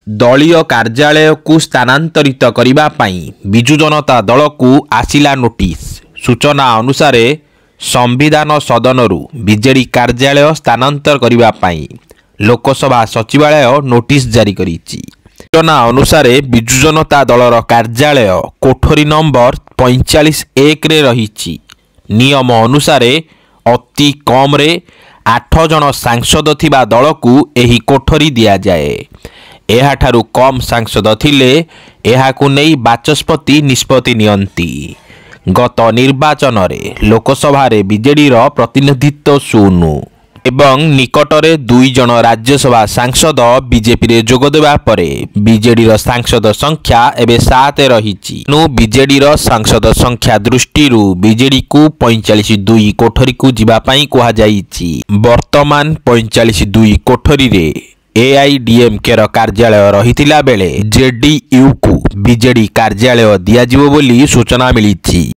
दलीय कार्यालय को स्थानांतरित करने विजु जनता दल को आसिला नोटिस। सूचना अनुसार संविधान सदनरू बीजेडी कार्यालय स्थानांतर करने लोकसभा सचिवालय नोटिस जारी करिछि। सूचना अनुसार विजु जनता दलर कार्यालय कोठरी नंबर 45(1) रे रहिछि। नियम अनुसार अति कम रे 8 जन सांसद थिबा दल को एही कोठरी दिया जाए। एहाठारु कम सांसद थिले एहाकु नै बाचस्पति निष्पत्ति नियंती। गत निर्वाचन रे लोकसभा रे बीजेडी रो प्रतिनिधित्व शून्य एवं निकटरे 2 जन राज्यसभा सांसद बीजेपी रे जोग देबा परे बीजेडी रो सांसद संख्या एबे 7 रहिछि। नु बीजेडी रो सांसद संख्या दृष्टि बीजेडी को 45(2) कोठरी को जिबा पई कोहा जाईछि। वर्तमान 45(2) कोठरी रे एआईडीएमके रो कार्यालय रहितिला बेले जेडीयू को बीजेडी कार्यालय दिया जिवो बोली सूचना मिलिछि।